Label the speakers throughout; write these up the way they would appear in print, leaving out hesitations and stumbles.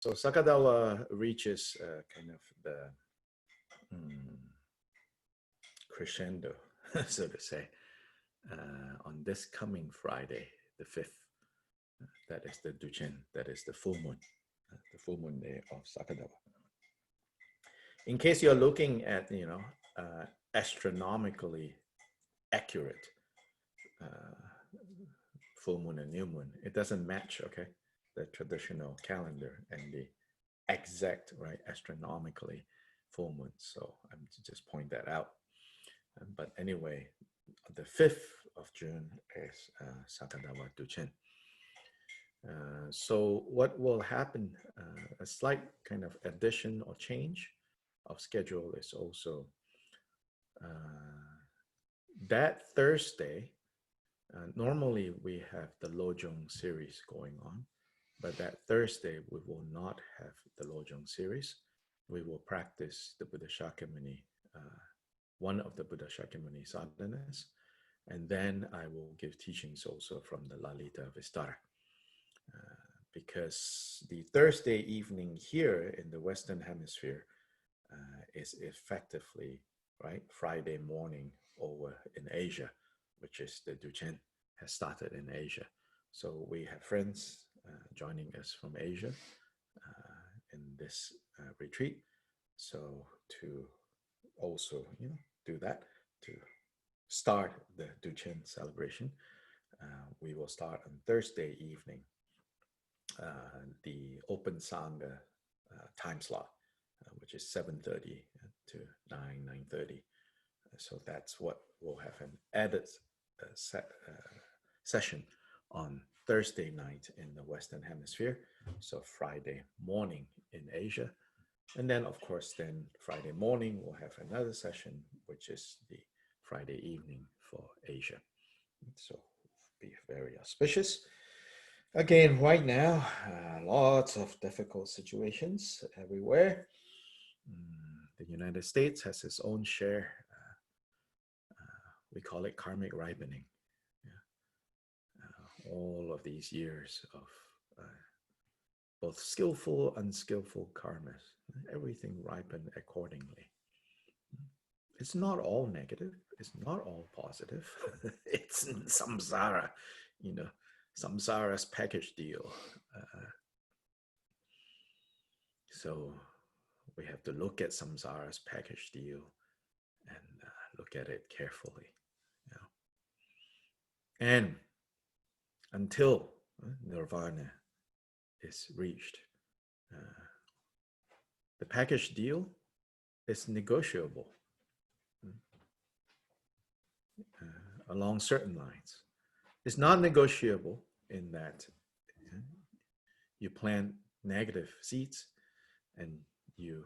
Speaker 1: So Sakadawa reaches kind of the mm, crescendo, so to say, on this coming Friday, the 5th. That is the Duchen, that is the full moon day of Sakadawa. In case you're looking at, astronomically accurate uh, full moon and new moon, it doesn't match, okay, the traditional calendar and the exact, right, astronomically full moon. So I'm to just point that out. But anyway, the 5th of June is Sakadawa Duchen. So what will happen, a slight kind of addition or change of schedule is also that Thursday. Normally we have the Lojong series going on, but that Thursday we will not have the Lojong series. We will practice the Buddha Shakyamuni, one of the Buddha Shakyamuni sadhanas, and then I will give teachings also from the Lalitavistara. Because the Thursday evening here in the Western Hemisphere is effectively, right, Friday morning over in Asia, which is the Duchen has started in Asia. So we have friends joining us from Asia in this retreat. So to also, do that, to start the Duchen celebration, we will start on Thursday evening, the open Sangha time slot, which is 7:30 to 9:30. So that's what we'll have an added session on Thursday night in the Western Hemisphere. So Friday morning in Asia. And then, of course, then Friday morning, we'll have another session, which is the Friday evening for Asia. So be very auspicious. Again, right now, lots of difficult situations everywhere. The United States has its own share. We call it karmic ripening. All of these years of both skillful, unskillful karmas, everything ripened accordingly. It's not all negative. It's not all positive. It's samsara, samsara's package deal. So we have to look at samsara's package deal and look at it carefully. And until nirvana is reached, the package deal is negotiable along certain lines. It's not negotiable in that you plant negative seeds and you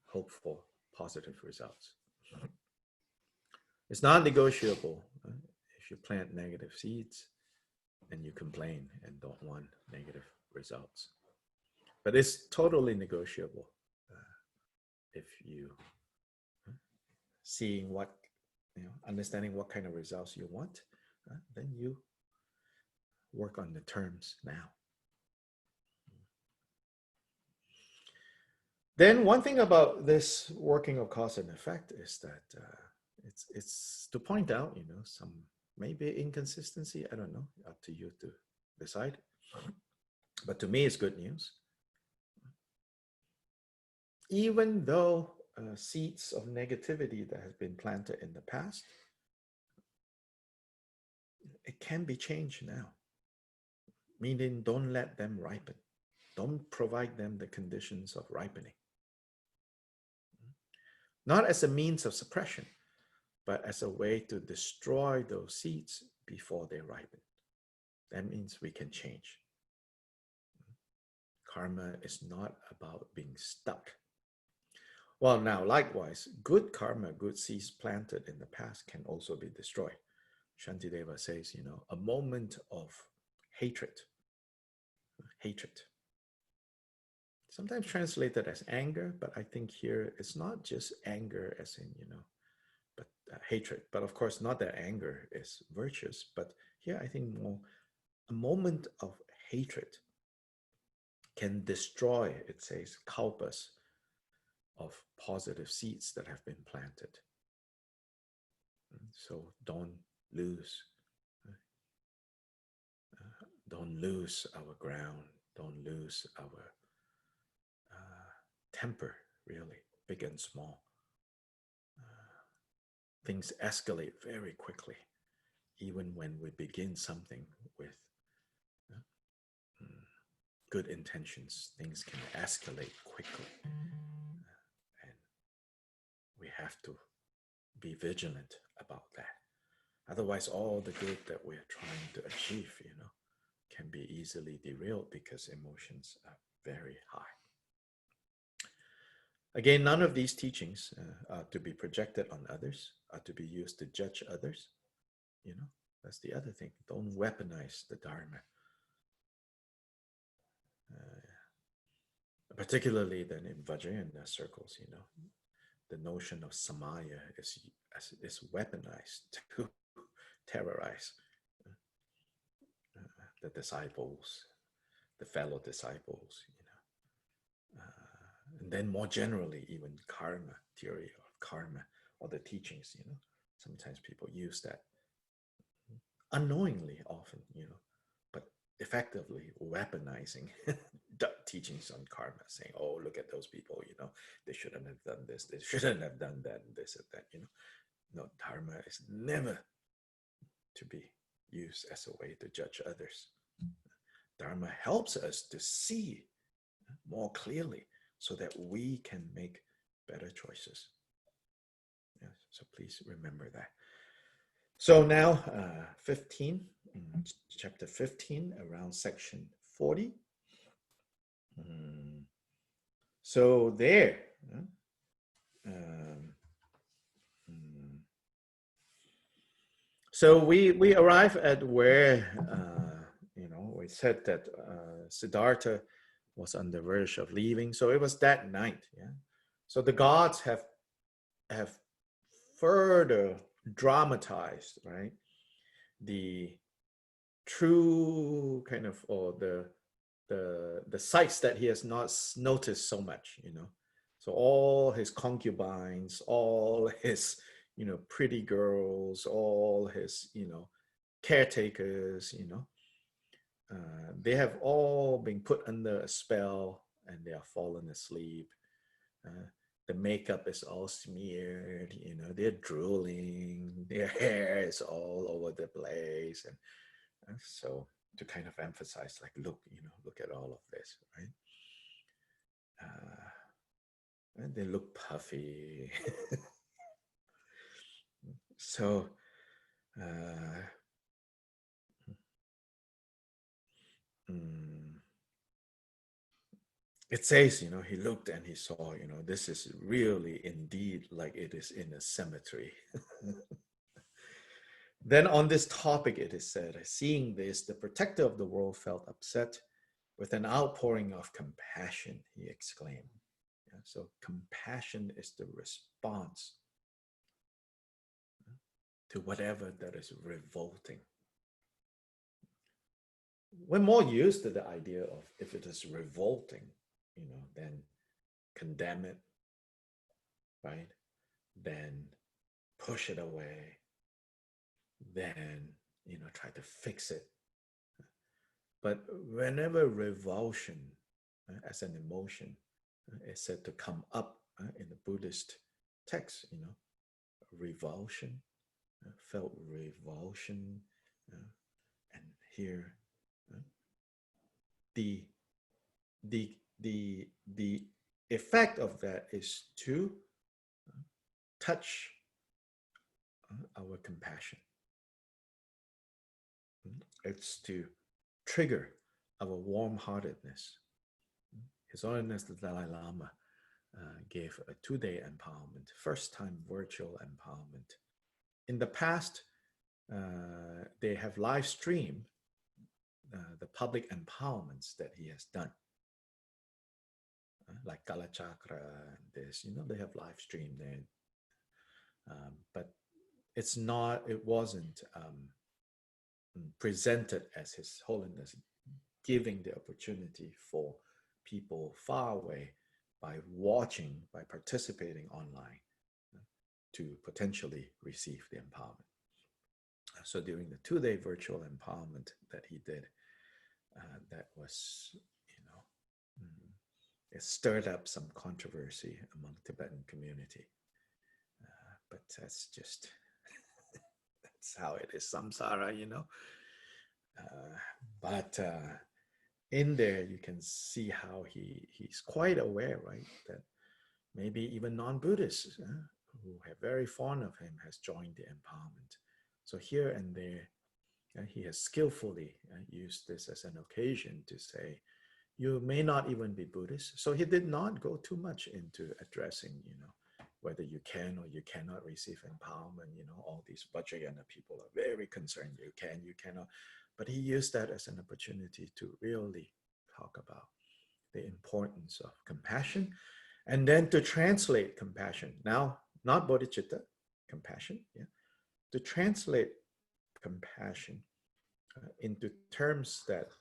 Speaker 1: hope for positive results. It's not negotiable if you plant negative seeds and you complain and don't want negative results. But it's totally negotiable if you seeing what, understanding what kind of results you want, then you work on the terms now. Then one thing about this working of cause and effect is that it's to point out, some maybe inconsistency. I don't know, up to you to decide. But to me, it's good news. Even though seeds of negativity that has been planted in the past, it can be changed now. Meaning, don't let them ripen. Don't provide them the conditions of ripening. Not as a means of suppression, but as a way to destroy those seeds before they ripen. That means we can change. Karma is not about being stuck. Well, now, likewise, good karma, good seeds planted in the past can also be destroyed. Shantideva says, a moment of hatred. Sometimes translated as anger, but I think here it's not just anger as in, but hatred. But of course, not that anger is virtuous, but here I think more a moment of hatred can destroy, it says, kalpas of positive seeds that have been planted. So don't lose, don't lose our ground, don't lose our temper, really, big and small. Things escalate very quickly, even when we begin something with good intentions. Things can escalate quickly, and we have to be vigilant about that. Otherwise, all the good that we're trying to achieve, can be easily derailed because emotions are very high. Again, none of these teachings are to be projected on others, are to be used to judge others. That's the other thing. Don't weaponize the Dharma. Particularly then in Vajrayana circles, the notion of samaya is weaponized to terrorize the disciples, the fellow disciples, and then more generally, even karma, theory of karma, or the teachings, sometimes people use that unknowingly often, but effectively weaponizing teachings on karma, saying, oh, look at those people, they shouldn't have done this, they shouldn't have done that, and this and that, No, dharma is never to be used as a way to judge others. Dharma helps us to see more clearly so that we can make better choices. Yes, so please remember that. So now 15, chapter 15, around section 40. So there, so we arrive at where, we said that Siddhartha was on the verge of leaving. So it was that night. Yeah. So the gods have further dramatized, right, the true kind of, or the sights that he has not noticed so much, So all his concubines, all his, pretty girls, all his, caretakers, they have all been put under a spell and they are fallen asleep. The makeup is all smeared, they're drooling, their hair is all over the place. And so to kind of emphasize, like, look at all of this, right? And they look puffy. So, it says, he looked and he saw, this is really indeed like it is in a cemetery. Then on this topic, it is said, seeing this, the protector of the world felt upset. With an outpouring of compassion, he exclaimed. Yeah, so compassion is the response to whatever that is revolting. We're more used to the idea of, if it is revolting, then condemn it, right? Then push it away. Then, try to fix it. But whenever revulsion as an emotion is said to come up in the Buddhist text, revulsion, felt revulsion, and here the effect of that is to touch our compassion. It's to trigger our warm-heartedness. His Holiness the Dalai Lama gave a 2-day empowerment, first time virtual empowerment. In the past, they have live streamed the public empowerments that he has done. Like Kala Chakra and this, they have live streamed there. But it wasn't presented as His Holiness giving the opportunity for people far away by watching, by participating online to potentially receive the empowerment. So during the 2-day virtual empowerment that he did, that was, it stirred up some controversy among Tibetan community. But that's just, that's how it is, samsara, But in there, you can see how he's quite aware, right, that maybe even non-Buddhists who are very fond of him has joined the empowerment. So here and there, he has skillfully used this as an occasion to say, you may not even be Buddhist. So he did not go too much into addressing, whether you can or you cannot receive empowerment. All these Vajrayana people are very concerned. You can, you cannot. But he used that as an opportunity to really talk about the importance of compassion, and then to translate compassion. Now, not bodhicitta, compassion, to translate compassion into terms that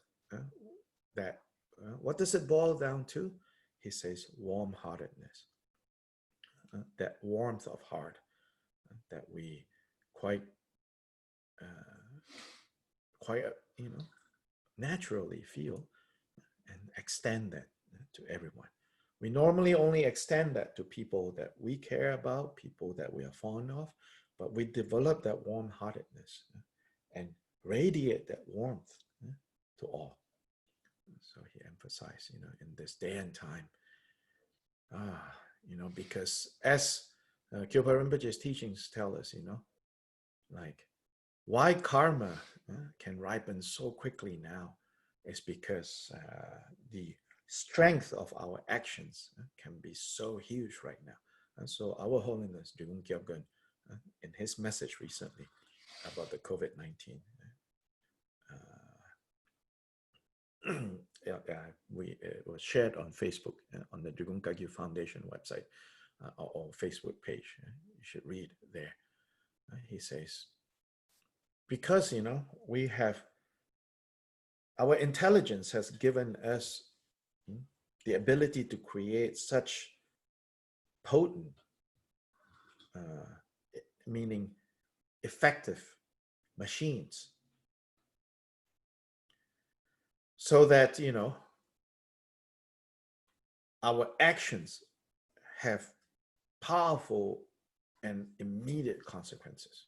Speaker 1: what does it boil down to? He says warm-heartedness, that warmth of heart that we quite naturally feel, and extend that to everyone. We normally only extend that to people that we care about, people that we are fond of, but we develop that warm-heartedness and radiate that warmth to all. So he emphasized, in this day and time, because as Kyopa Rinpoche's teachings tell us, like why karma can ripen so quickly now is because the strength of our actions can be so huge right now. And so Our Holiness Drigung Kyabgun, in his message recently about the COVID-19, it was shared on Facebook, on the Drigung Kagyu Foundation website or Facebook page. You should read there. He says, because, we have, our intelligence has given us the ability to create such potent, meaning effective machines, so that, our actions have powerful and immediate consequences.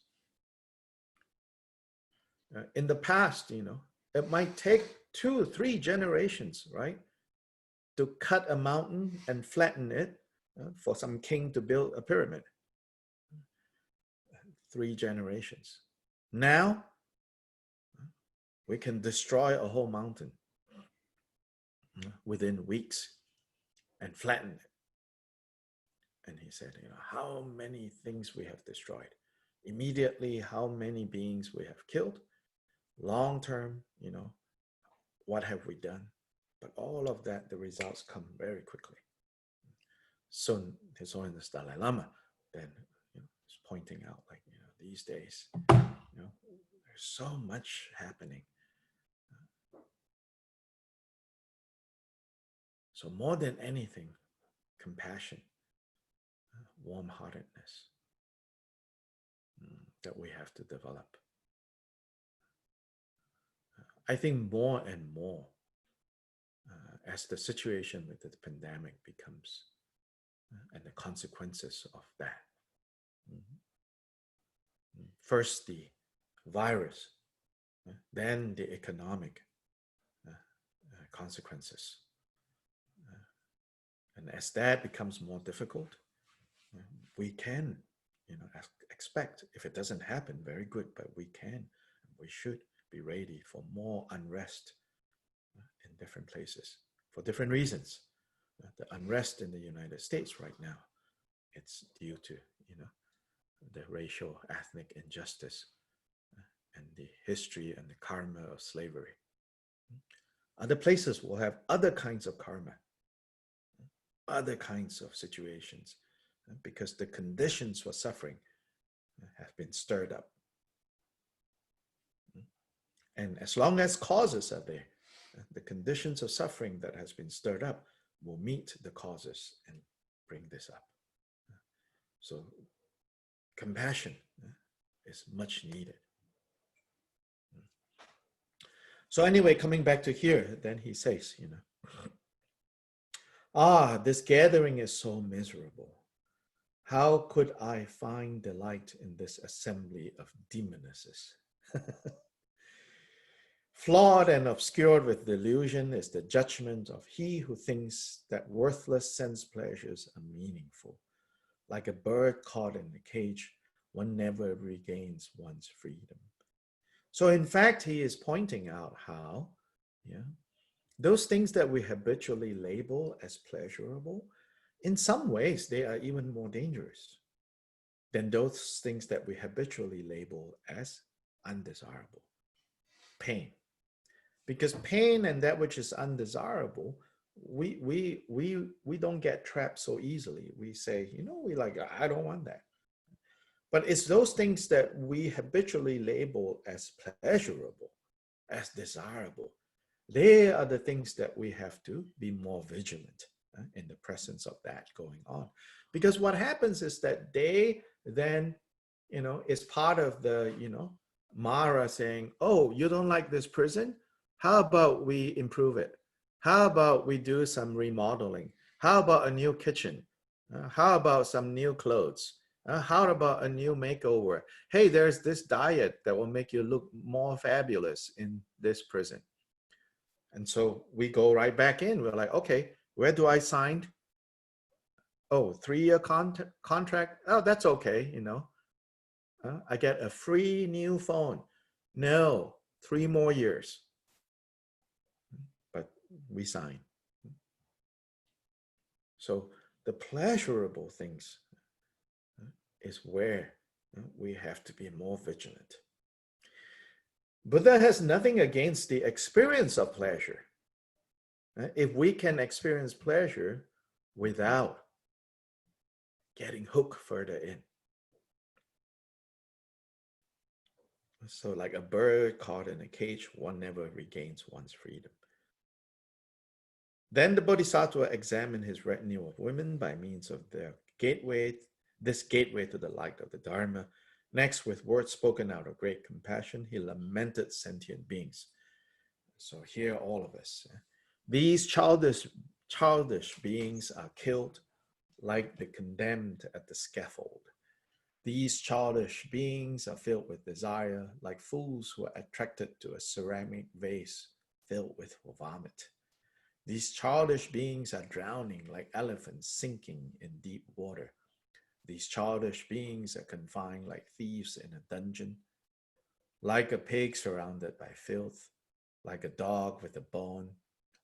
Speaker 1: In the past, it might take 2 or 3 generations, right, to cut a mountain and flatten it for some king to build a pyramid. 3 generations. Now, we can destroy a whole mountain within weeks and flatten it. And he said, how many things we have destroyed. Immediately, how many beings we have killed. Long term, what have we done? But all of that, the results come very quickly. So His Holiness Dalai Lama then is pointing out, like, these days, there's so much happening. So more than anything, compassion, warm-heartedness that we have to develop. I think more and more, as the situation with the pandemic becomes, and the consequences of that. First the virus, then the economic consequences. And as that becomes more difficult, we can, expect, if it doesn't happen, very good, but we should be ready for more unrest in different places for different reasons. The unrest in the United States right now, it's due to, the racial, ethnic injustice and the history and the karma of slavery. Other places will have other kinds of karma, other kinds of situations, because the conditions for suffering have been stirred up. And as long as causes are there, The conditions of suffering that has been stirred up will meet the causes and bring this up. So compassion is much needed. So anyway, coming back to here, then he says, this gathering is so miserable. How could I find delight in this assembly of demonesses? Flawed and obscured with delusion is the judgment of he who thinks that worthless sense pleasures are meaningful. Like a bird caught in a cage, one never regains one's freedom. So in fact, he is pointing out how those things that we habitually label as pleasurable, in some ways, they are even more dangerous than those things that we habitually label as undesirable. Pain. Because pain and that which is undesirable, we don't get trapped so easily. We say, I don't want that. But it's those things that we habitually label as pleasurable, as desirable. They are the things that we have to be more vigilant in the presence of that going on. Because what happens is that they then, is part of the, Mara saying, oh, you don't like this prison? How about we improve it? How about we do some remodeling? How about a new kitchen? How about some new clothes? How about a new makeover? Hey, there's this diet that will make you look more fabulous in this prison. And so we go right back in. We're like, okay, where do I sign? Oh, 3-year contract. Oh, that's okay, I get a free new phone. No, 3 more years. But we sign. So the pleasurable things is where we have to be more vigilant. Buddha has nothing against the experience of pleasure. If we can experience pleasure without getting hooked further in. So like a bird caught in a cage, one never regains one's freedom. Then the Bodhisattva examined his retinue of women by means of this gateway to the light of the Dharma. Next, with words spoken out of great compassion, he lamented sentient beings. So here, all of us. These childish beings are killed like the condemned at the scaffold. These childish beings are filled with desire, like fools who are attracted to a ceramic vase filled with vomit. These childish beings are drowning like elephants sinking in deep water. These childish beings are confined like thieves in a dungeon, like a pig surrounded by filth, like a dog with a bone,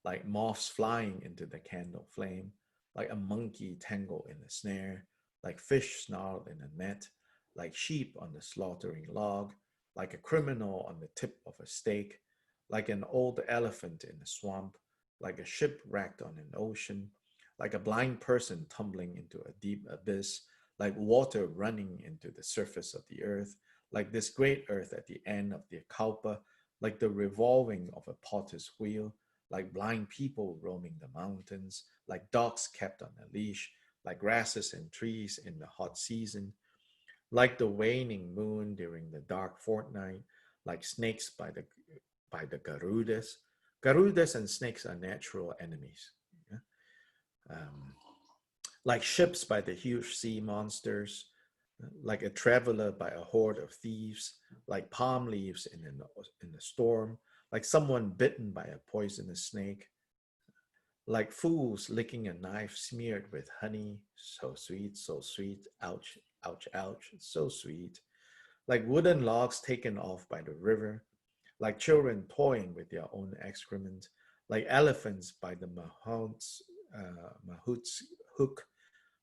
Speaker 1: like moths flying into the candle flame, like a monkey tangled in a snare, like fish snarled in a net, like sheep on the slaughtering log, like a criminal on the tip of a stake, like an old elephant in a swamp, like a ship wrecked on an ocean, like a blind person tumbling into a deep abyss, like water running into the surface of the earth, like this great earth at the end of the kalpa, like the revolving of a potter's wheel, like blind people roaming the mountains, like dogs kept on a leash, like grasses and trees in the hot season, like the waning moon during the dark fortnight, like snakes by the Garudas. Garudas and snakes are natural enemies. Like ships by the huge sea monsters, like a traveler by a horde of thieves, like palm leaves in a storm, like someone bitten by a poisonous snake, like fools licking a knife smeared with honey, so sweet, ouch, ouch, ouch, so sweet, like wooden logs taken off by the river, like children toying with their own excrement, like elephants by the mahout's hook,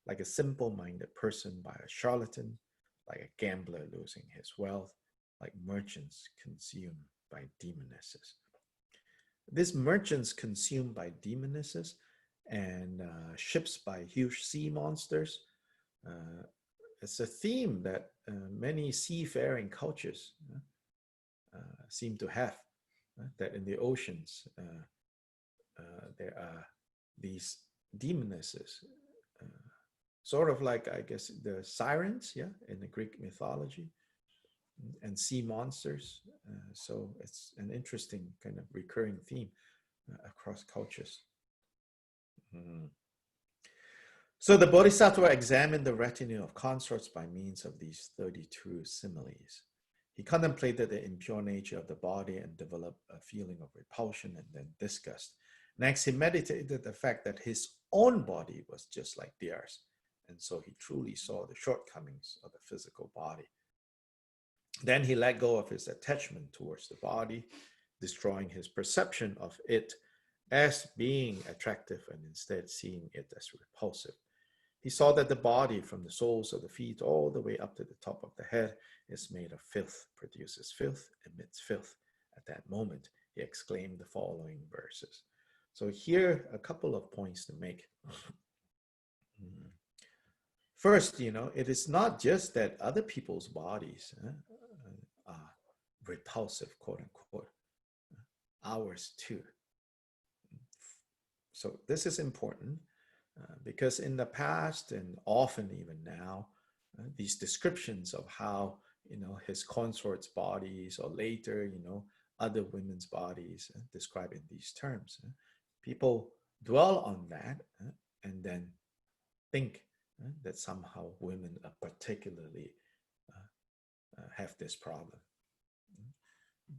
Speaker 1: like a simple-minded person by a charlatan, like a gambler losing his wealth, like merchants consumed by demonesses. These merchants consumed by demonesses and ships by huge sea monsters. It's a theme that many seafaring cultures seem to have, that in the oceans, there are these demonesses, uh, sort of like, I guess, the sirens, yeah, in the Greek mythology, and sea monsters. So it's an interesting kind of recurring theme across cultures. Mm. So the Bodhisattva examined the retinue of consorts by means of these 32 similes. He contemplated the impure nature of the body and developed a feeling of repulsion and then disgust. Next, he meditated the fact that his own body was just like theirs, and so he truly saw the shortcomings of the physical body. Then he let go of his attachment towards the body, destroying his perception of it as being attractive and instead seeing it as repulsive. He saw that the body, from the soles of the feet all the way up to the top of the head, is made of filth, produces filth, emits filth. At that moment, he exclaimed the following verses. So here, a couple of points to make. First, it is not just that other people's bodies are repulsive, quote unquote. Ours too. So this is important because in the past and often even now, these descriptions of how, his consorts' bodies, or later, other women's bodies described in these terms, people dwell on that and then think that somehow women are particularly have this problem.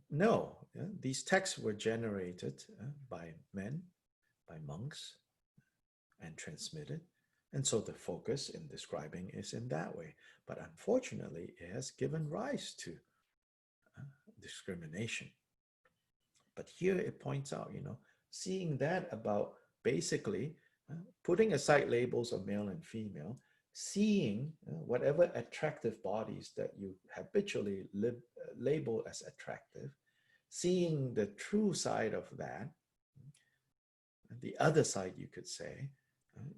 Speaker 1: No, these texts were generated by men, by monks, and transmitted. And so the focus in describing is in that way. But unfortunately, it has given rise to discrimination. But here it points out, seeing that about basically putting aside labels of male and female, seeing whatever attractive bodies that you habitually label as attractive, seeing the true side of that, the other side, you could say,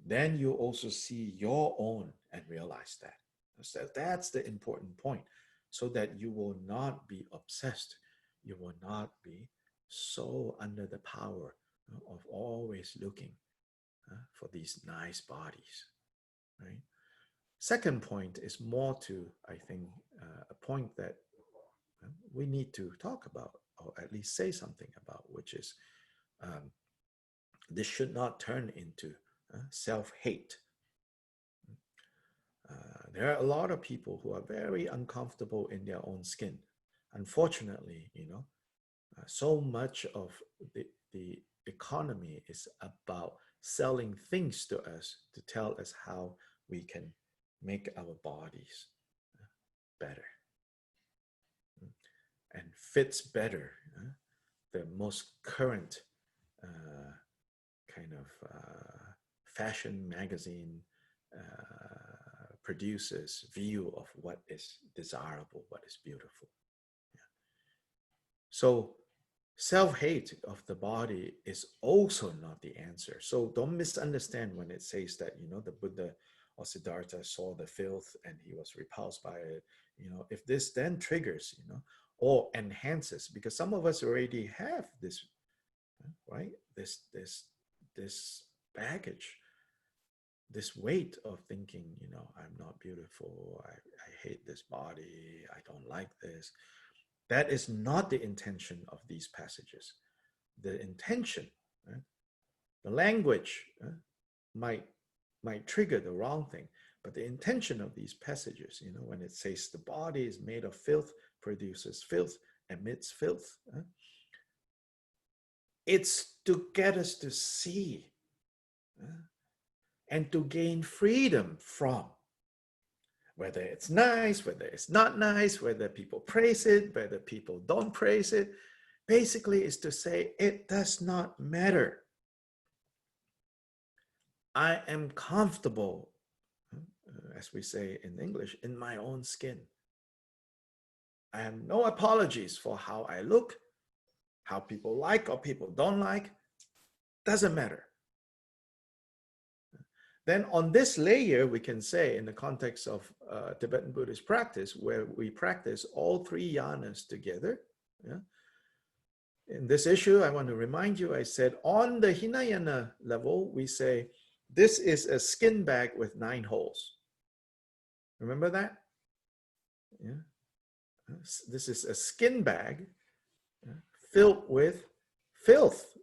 Speaker 1: then you also see your own and realize that. So that's the important point, so that you will not be obsessed. You will not be so under the power of always looking for these nice bodies, right? Second point is more to, I think, a point that we need to talk about, or at least say something about, which is this should not turn into self-hate. There are a lot of people who are very uncomfortable in their own skin. Unfortunately, so much of the economy is about selling things to us to tell us how we can make our bodies better and fits better the most current kind of fashion magazine produces view of what is desirable, what is beautiful. Yeah. So self-hate of the body is also not the answer. So don't misunderstand when it says that, the Buddha or Siddhartha saw the filth and he was repulsed by it. If this then triggers, or enhances, because some of us already have this, right? This baggage, this weight of thinking, I'm not beautiful, I hate this body, I don't like this. That is not the intention of these passages. The intention, right? The language might trigger the wrong thing, but the intention of these passages, when it says the body is made of filth, produces filth, emits filth, it's to get us to see and to gain freedom from whether it's nice, whether it's not nice, whether people praise it, whether people don't praise it. Basically, is to say it does not matter. I am comfortable, as we say in English, in my own skin. I have no apologies for how I look, how people like or people don't like. Doesn't matter. Then on this layer, we can say, in the context of Tibetan Buddhist practice, where we practice all three yanas together, yeah, in this issue, I want to remind you, I said on the Hinayana level, we say, this is a skin bag with 9 holes. Remember that? Yeah. This is a skin bag filled with filth,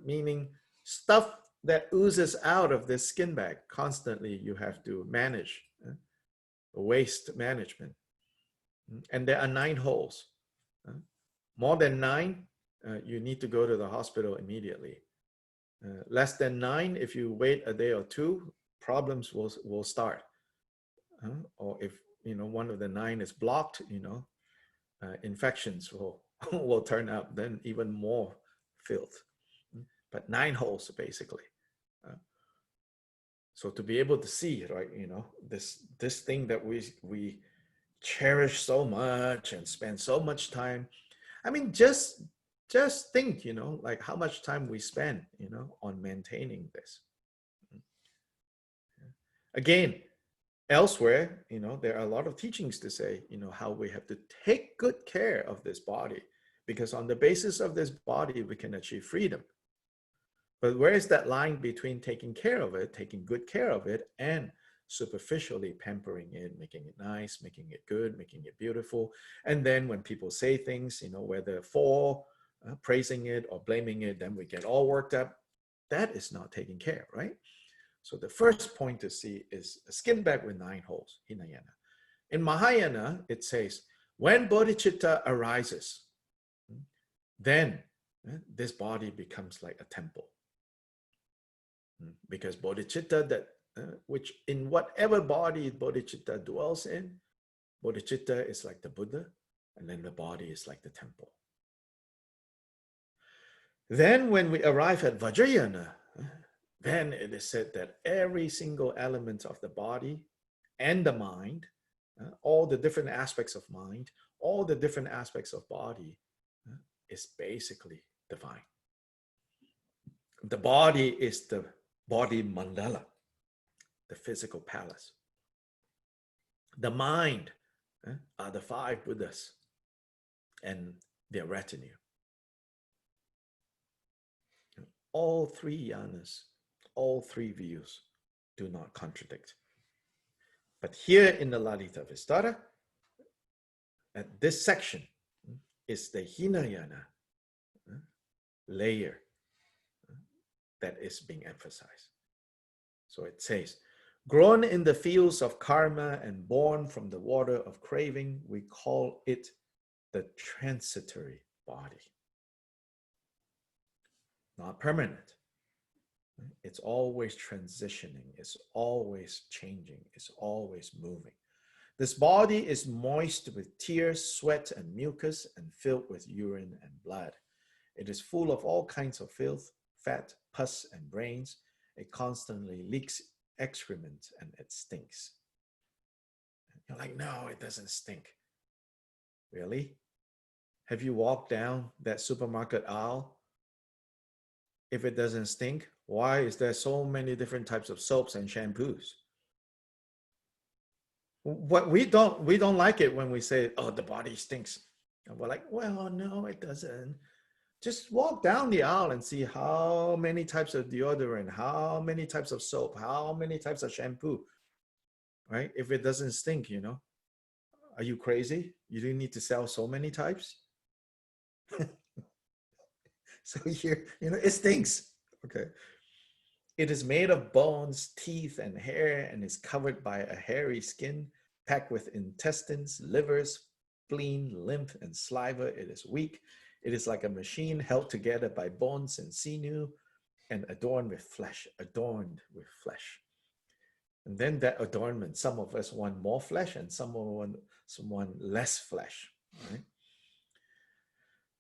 Speaker 1: meaning stuff that oozes out of this skin bag. Constantly, you have to manage waste management. And there are 9 holes. More than 9, you need to go to the hospital immediately. Less than 9, if you wait a day or two, problems will start. Or if one of the 9 is blocked, infections will turn up, then even more filth. But 9 holes basically. So to be able to see, right, this thing that we cherish so much and spend so much time. I mean, just think, like how much time we spend, on maintaining this. Again, elsewhere, there are a lot of teachings to say, how we have to take good care of this body, because on the basis of this body, we can achieve freedom. But where is that line between taking care of it, taking good care of it, and superficially pampering it, making it nice, making it good, making it beautiful? And then when people say things, whether for praising it or blaming it, then we get all worked up. That is not taking care, right? So the first point to see is a skin bag with 9 holes, Hinayana. In Mahayana, it says, when bodhicitta arises, then this body becomes like a temple. Because bodhicitta, which in whatever body bodhicitta dwells in, bodhicitta is like the Buddha, and then the body is like the temple. Then when we arrive at Vajrayana, then it is said that every single element of the body and the mind, all the different aspects of mind, all the different aspects of body, is basically divine. The body is the body mandala, the physical palace. The mind are the 5 Buddhas and their retinue. All 3 yanas, all 3 views do not contradict. But here in the Lalitavistara, at this section is the Hinayana layer that is being emphasized. So it says, grown in the fields of karma and born from the water of craving, we call it the transitory body. Not permanent. It's always transitioning. It's always changing. It's always moving. This body is moist with tears, sweat, and mucus, and filled with urine and blood. It is full of all kinds of filth, fat, pus, and brains. It constantly leaks excrement and it stinks. You're like, no, it doesn't stink. Really? Have you walked down that supermarket aisle? If it doesn't stink, why is there so many different types of soaps and shampoos? What we don't like it when we say, oh, the body stinks. And we're like, well, no, it doesn't. Just walk down the aisle and see how many types of deodorant, how many types of soap, how many types of shampoo, right? If it doesn't stink, are you crazy? You do need to sell so many types? So here, it stinks, okay? It is made of bones, teeth, and hair, and is covered by a hairy skin, packed with intestines, livers, spleen, lymph, and saliva. It is weak. It is like a machine held together by bones and sinew, and adorned with flesh. And then that adornment, some of us want more flesh, and someone less flesh, right?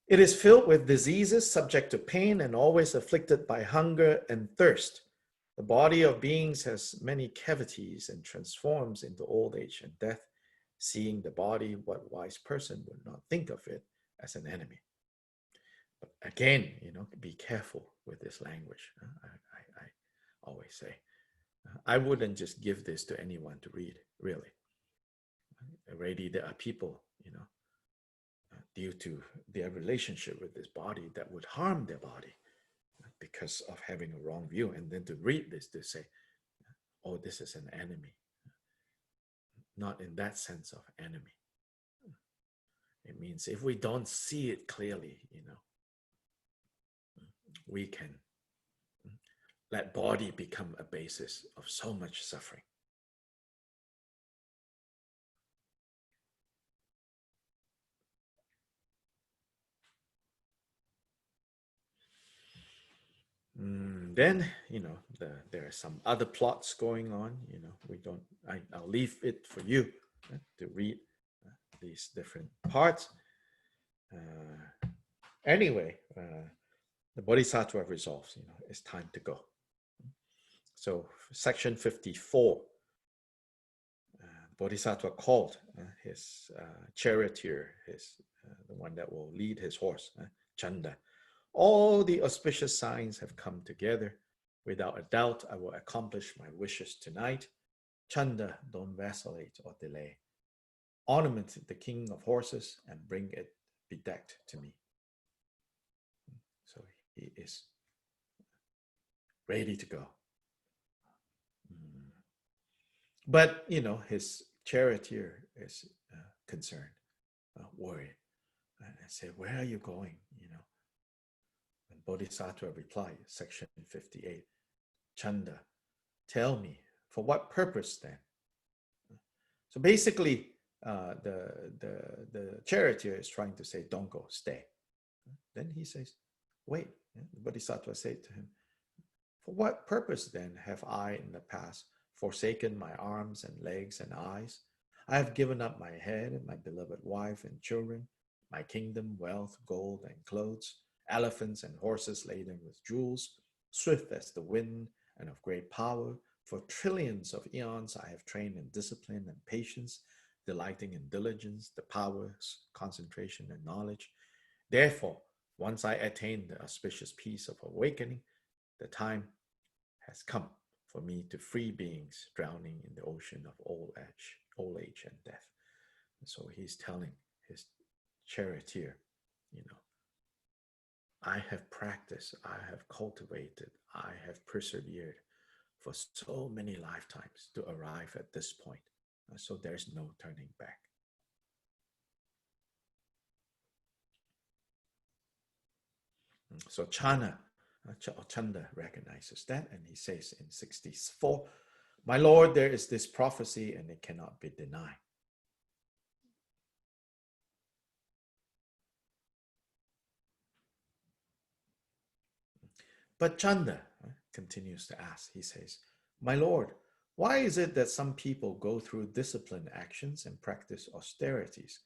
Speaker 1: It is filled with diseases, subject to pain, and always afflicted by hunger and thirst. The body of beings has many cavities and transforms into old age and death. Seeing the body, what wise person would not think of it as an enemy? But again, be careful with this language. I always say, I wouldn't just give this to anyone to read, really. Already there are people, due to their relationship with this body that would harm their body because of having a wrong view. And then to read this, to say, oh, this is an enemy. Not in that sense of enemy. It means if we don't see it clearly, we can let body become a basis of so much suffering. Then, there are some other plots going on. I'll leave it for you to read these different parts. Anyway, the Bodhisattva resolves, it's time to go. So section 54, Bodhisattva called his charioteer, the one that will lead his horse, Chanda. All the auspicious signs have come together. Without a doubt, I will accomplish my wishes tonight. Chanda, don't vacillate or delay. Ornament the king of horses and bring it bedecked to me. So he is ready to go. But, his charioteer is concerned, worried, and say, where are you going? And Bodhisattva replied, section 58, Chanda, tell me, for what purpose then? So basically, the charioteer is trying to say, don't go, stay. Then he says, wait. The Bodhisattva said to him, for what purpose then have I in the past forsaken my arms and legs and eyes? I have given up my head, my beloved wife and children, my kingdom, wealth, gold, and clothes, elephants and horses laden with jewels, swift as the wind and of great power. For trillions of eons I have trained in discipline and patience, delighting in diligence, the powers, concentration, and knowledge. Therefore, once I attain the auspicious peace of awakening, the time has come for me to free beings drowning in the ocean of old age and death. And so he's telling his charioteer, I have practiced, I have cultivated, I have persevered for so many lifetimes to arrive at this point. So there's no turning back. So Chanda recognizes that, and he says in 64, my Lord, there is this prophecy and it cannot be denied. But Chanda continues to ask, he says, my Lord, why is it that some people go through disciplined actions and practice austerities?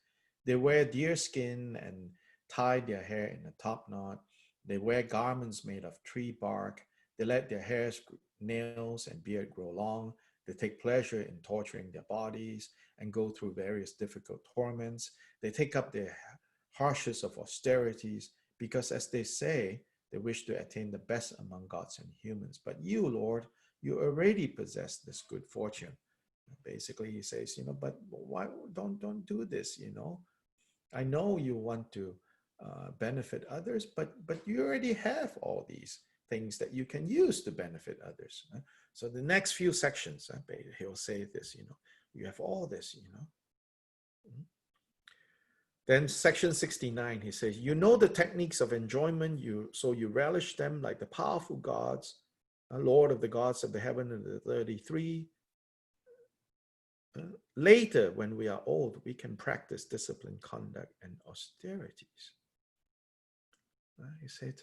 Speaker 1: They wear deer skin and tie their hair in a top knot. They wear garments made of tree bark. They let their hairs, nails, and beard grow long. They take pleasure in torturing their bodies and go through various difficult torments. They take up the harshest of austerities because, as they say, they wish to attain the best among gods and humans. But you, Lord, you already possess this good fortune. Basically, he says, but why don't do this? I know you want to benefit others, but you already have all these things that you can use to benefit others. So the next few sections, he'll say this, you have all this, Then section 69, he says, you know the techniques of enjoyment, so you relish them like the powerful gods, Lord of the gods of the heaven and the 33. Later, when we are old, we can practice disciplined conduct and austerities. He said,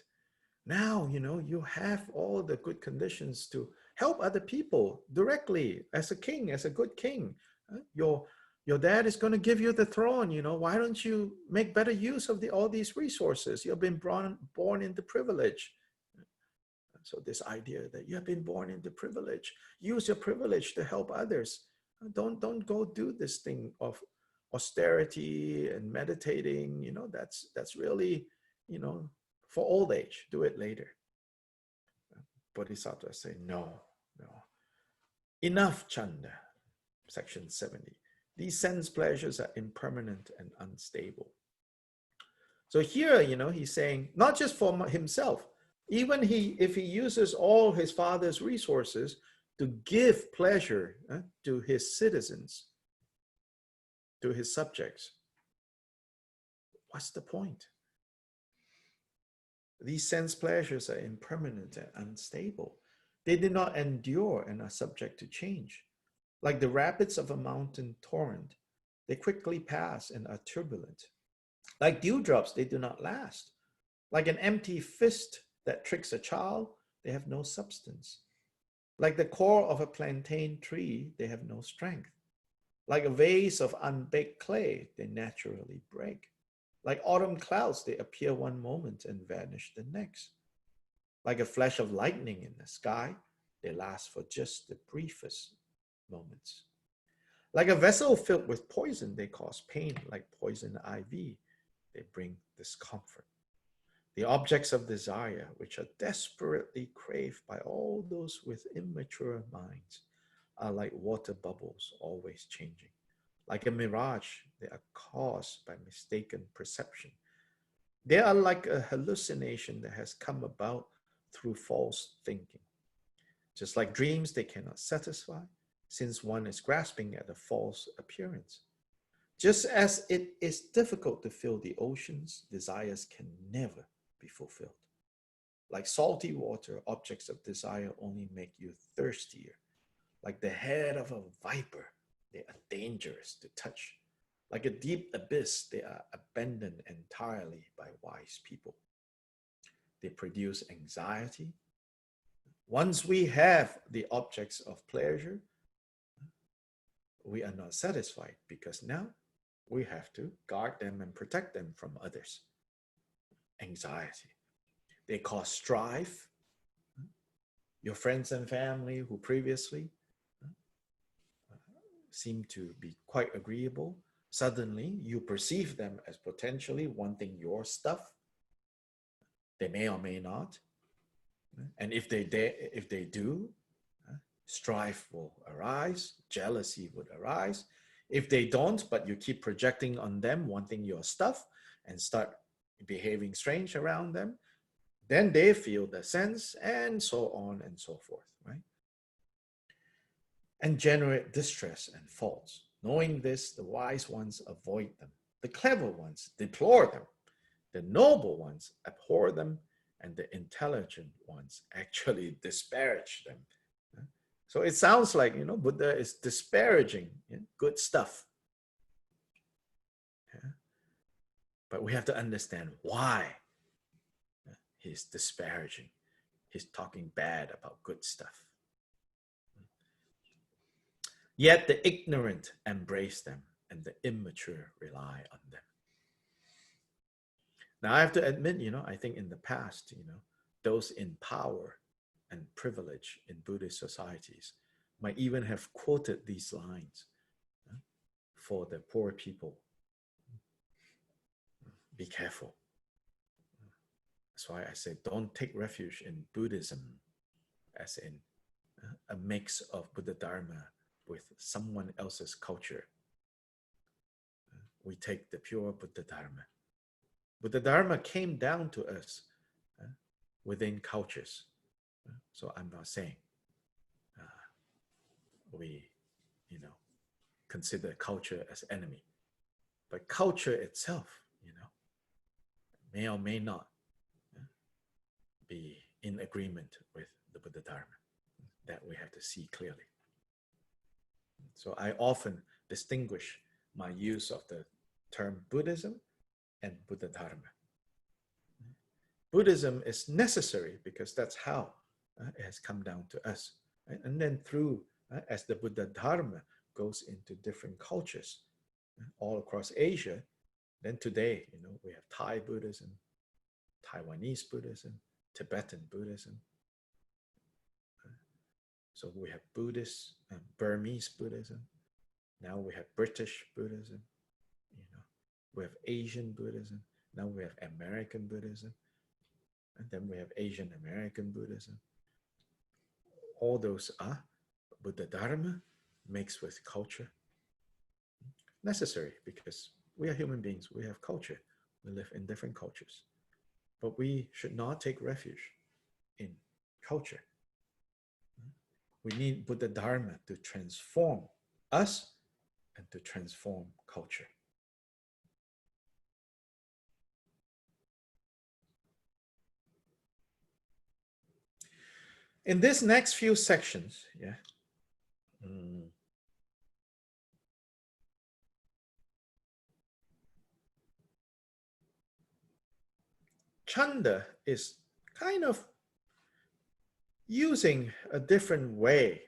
Speaker 1: now, you have all the good conditions to help other people directly as a king, as a good king. Your dad is going to give you the throne, why don't you make better use of all these resources? You've been born into privilege. So this idea that you have been born into privilege, use your privilege to help others. Don't go do this thing of austerity and meditating, that's really, for old age, do it later. Bodhisattva say, no. Enough, Chanda. Section 70. These sense pleasures are impermanent and unstable. So here, he's saying not just for himself, even if he uses all his father's resources to give pleasure to his citizens, to his subjects, what's the point? These sense pleasures are impermanent and unstable. They do not endure and are subject to change. Like the rapids of a mountain torrent, they quickly pass and are turbulent. Like dewdrops, they do not last. Like an empty fist that tricks a child, they have no substance. Like the core of a plantain tree, they have no strength. Like a vase of unbaked clay, they naturally break. Like autumn clouds, they appear one moment and vanish the next. Like a flash of lightning in the sky, they last for just the briefest moments. Like a vessel filled with poison, they cause pain. Like poison ivy, they bring discomfort. The objects of desire, which are desperately craved by all those with immature minds, are like water bubbles, always changing. Like a mirage, they are caused by mistaken perception. They are like a hallucination that has come about through false thinking. Just like dreams, they cannot satisfy, since one is grasping at a false appearance. Just as it is difficult to fill the oceans, desires can never be fulfilled. Like salty water, objects of desire only make you thirstier. Like the head of a viper, they are dangerous to touch. Like a deep abyss, they are abandoned entirely by wise people. They produce anxiety. Once we have the objects of pleasure, we are not satisfied because now we have to guard them and protect them from others. Anxiety. They cause strife. Your friends and family who previously seemed to be quite agreeable, suddenly you perceive them as potentially wanting your stuff. They may or may not. And if they do, strife will arise, jealousy would arise. If they don't, but you keep projecting on them wanting your stuff and start behaving strange around them, then they feel the sense and so on and so forth, right? And generate distress and faults. Knowing this, the wise ones avoid them. The clever ones deplore them. The noble ones abhor them, and the intelligent ones actually disparage them. So it sounds like, Buddha is disparaging good stuff. Yeah? But we have to understand why he's disparaging. He's talking bad about good stuff. Yet the ignorant embrace them and the immature rely on them. Now I have to admit, I think in the past, those in power and privilege in Buddhist societies might even have quoted these lines for the poor people. Be careful. That's why I say don't take refuge in Buddhism as in a mix of Buddha Dharma with someone else's culture. We take the pure Buddha Dharma. Buddha Dharma came down to us within cultures. So I'm not saying we, consider culture as enemy, but culture itself, may or may not be in agreement with the Buddha Dharma. That we have to see clearly. So I often distinguish my use of the term Buddhism and Buddha Dharma. Buddhism is necessary because that's how it has come down to us. Right? And then through, as the Buddha Dharma goes into different cultures all across Asia, then today, we have Thai Buddhism, Taiwanese Buddhism, Tibetan Buddhism. So we have Buddhist and Burmese Buddhism. Now we have British Buddhism. We have Asian Buddhism. Now we have American Buddhism. And then we have Asian American Buddhism. All those are Buddha Dharma mixed with culture. Necessary because we are human beings. We have culture. We live in different cultures. But we should not take refuge in culture. We need Buddha Dharma to transform us and to transform culture. In this next few sections, Chanda is kind of using a different way.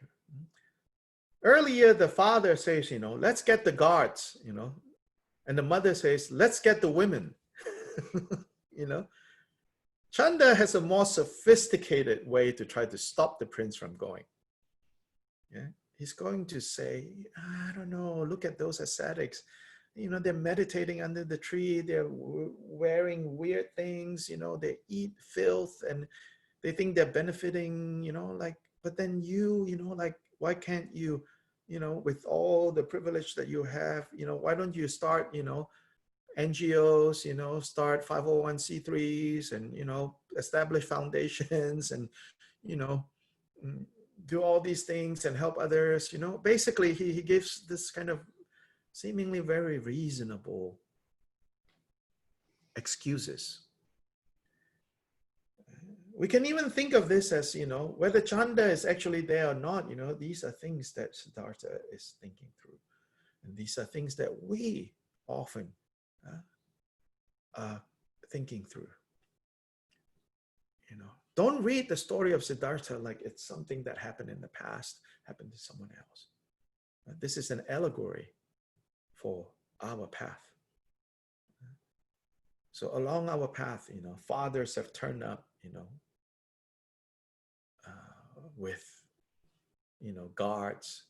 Speaker 1: Earlier, the father says, let's get the guards, and the mother says, let's get the women. Chanda has a more sophisticated way to try to stop the prince from going. Yeah, he's going to say, I don't know, look at those ascetics. They're meditating under the tree. They're wearing weird things. They eat filth and they think they're benefiting, but then why can't you, with all the privilege that you have, why don't you start, NGOs, start 501c3s and, establish foundations and, do all these things and help others. Basically he gives this kind of seemingly very reasonable excuses. We can even think of this as, whether Chanda is actually there or not, these are things that Siddhartha is thinking through. And these are things that we often are thinking through. Don't read the story of Siddhartha like it's something that happened in the past, happened to someone else. This is an allegory for our path. So along our path, fathers have turned up, with, guards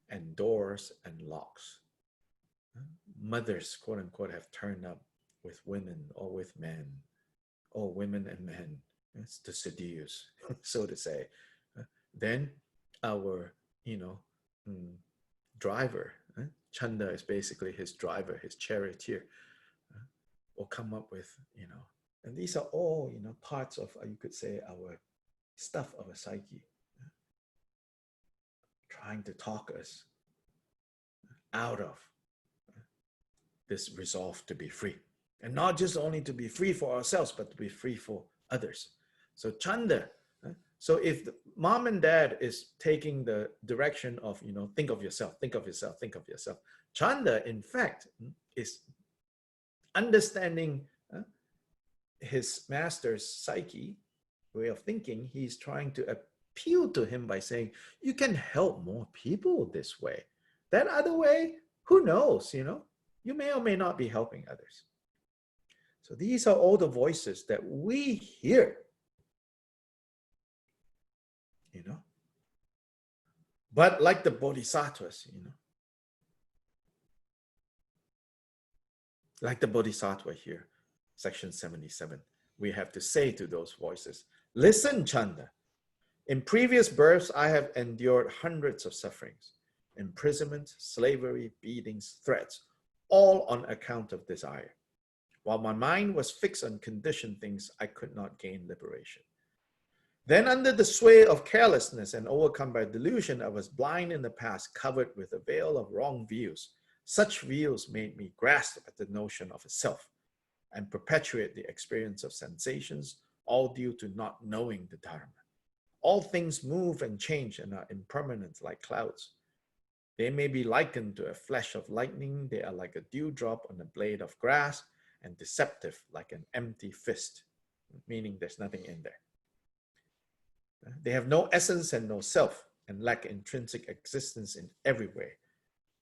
Speaker 1: and doors and locks. Mothers, quote unquote, have turned up with women or with men, or women and men, to seduce, so to say. Then our, driver, Chanda is basically his driver, his charioteer, will come up with, and these are all, parts of, you could say, our stuff of a psyche, trying to talk us out of this resolve to be free. And not just only to be free for ourselves, but to be free for others. So Chanda, so if the mom and dad is taking the direction of, think of yourself, think of yourself, think of yourself. Chanda, in fact, is understanding his master's psyche, way of thinking. He's trying to appeal to him by saying, you can help more people this way. That other way, who knows, you may or may not be helping others. So these are all the voices that we hear, But like the bodhisattvas, like the bodhisattva here, section 77, we have to say to those voices, listen, Chanda. In previous births, I have endured hundreds of sufferings, imprisonment, slavery, beatings, threats, all on account of desire. While my mind was fixed on conditioned things, I could not gain liberation. Then under the sway of carelessness and overcome by delusion, I was blind in the past, covered with a veil of wrong views. Such views made me grasp at the notion of a self and perpetuate the experience of sensations, all due to not knowing the Dharma. All things move and change and are impermanent like clouds. They may be likened to a flash of lightning. They are like a dewdrop on a blade of grass and deceptive like an empty fist, meaning there's nothing in there. They have no essence and no self and lack intrinsic existence in every way.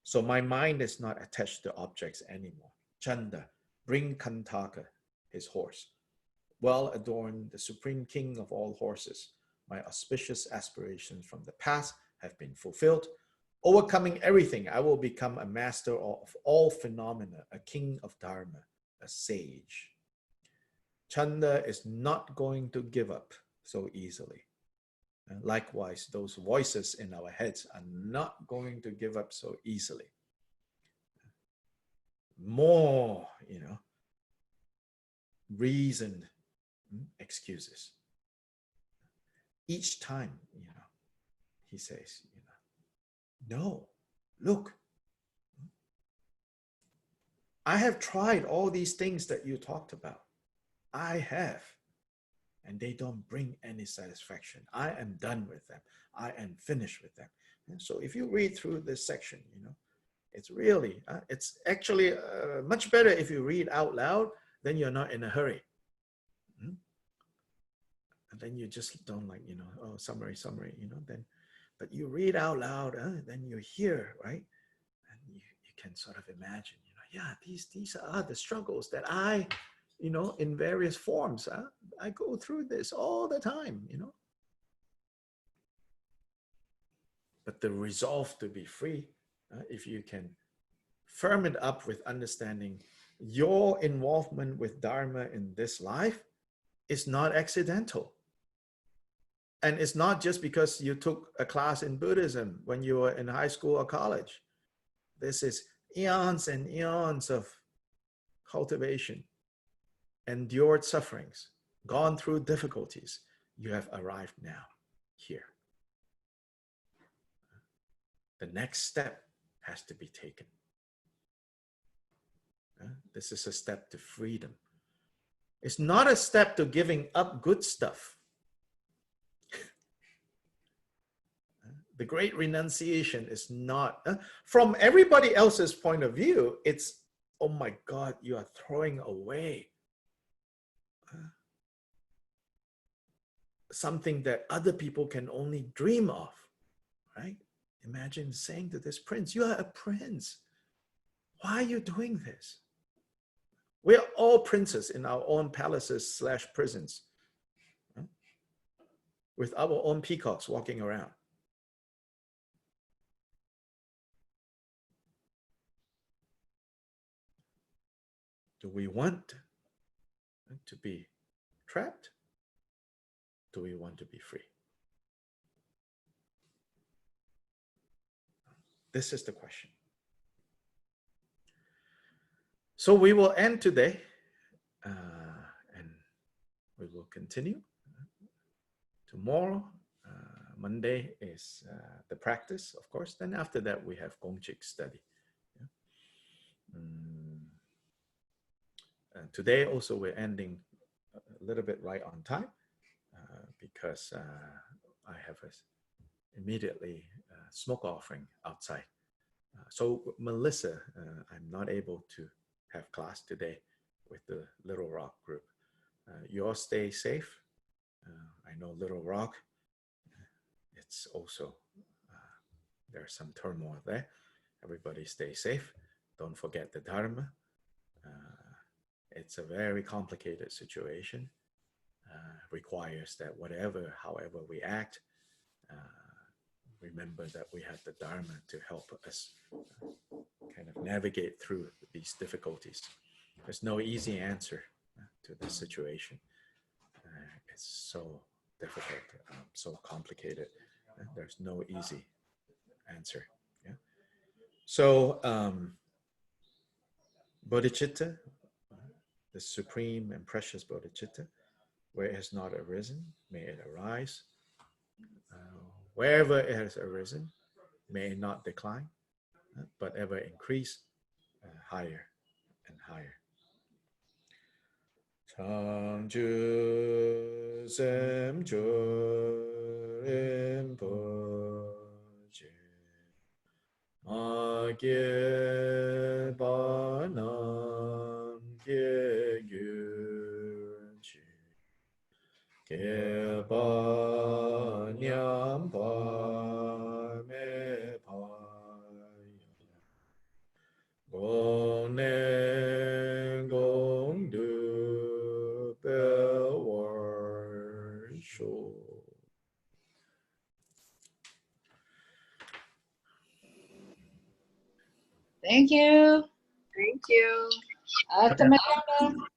Speaker 1: So my mind is not attached to objects anymore. Chanda, bring Kantaka, his horse. Well adorned, the supreme king of all horses. My auspicious aspirations from the past have been fulfilled. Overcoming everything, I will become a master of all phenomena, a king of Dharma, a sage. Chanda is not going to give up so easily. And likewise, those voices in our heads are not going to give up so easily. More, reasoned excuses. Each time, he says, no, look, I have tried all these things that you talked about. I have. And they don't bring any satisfaction. I am done with them. I am finished with them. And so if you read through this section, it's really, it's actually much better if you read out loud, then you're not in a hurry. And then you just don't like, oh, summary, then, but you read out loud, then you hear, right? And you can sort of imagine, yeah, these are the struggles that I, in various forms, I go through this all the time, But the resolve to be free, if you can firm it up with understanding your involvement with Dharma in this life is not accidental. And it's not just because you took a class in Buddhism when you were in high school or college. This is eons and eons of cultivation, endured sufferings, gone through difficulties. You have arrived now here. The next step has to be taken. This is a step to freedom. It's not a step to giving up good stuff. The great renunciation is not, from everybody else's point of view, it's, oh my God, you are throwing away something that other people can only dream of, right? Imagine saying to this prince, you are a prince. Why are you doing this? We are all princes in our own palaces / prisons, with our own peacocks walking around. Do we want to be trapped? Do we want to be free? This is the question. So we will end today, and we will continue. Tomorrow, Monday, is the practice, of course. Then after that, we have Gongchik study. Today also we're ending a little bit right on time because I have immediately smoke offering outside. So Melissa, I'm not able to have class today with the Little Rock group. You all stay safe. I know Little Rock, it's also, there's some turmoil there. Everybody stay safe. Don't forget the Dharma. It's a very complicated situation. Requires that however we act, remember that we have the Dharma to help us kind of navigate through these difficulties. There's no easy answer to this situation. It's so difficult, so complicated. There's no easy answer. Yeah. So bodhicitta, the supreme and precious bodhicitta, where it has not arisen, may it arise. Wherever it has arisen, may it not decline, but ever increase higher and higher. Changju Semju Rinpoche Ma Gye Banam Gye Gyurchi Gye Ba Nyam Pa Me Pa Gong Ne Gong Du
Speaker 2: Thank you.
Speaker 3: Thank you.
Speaker 2: Hasta mañana.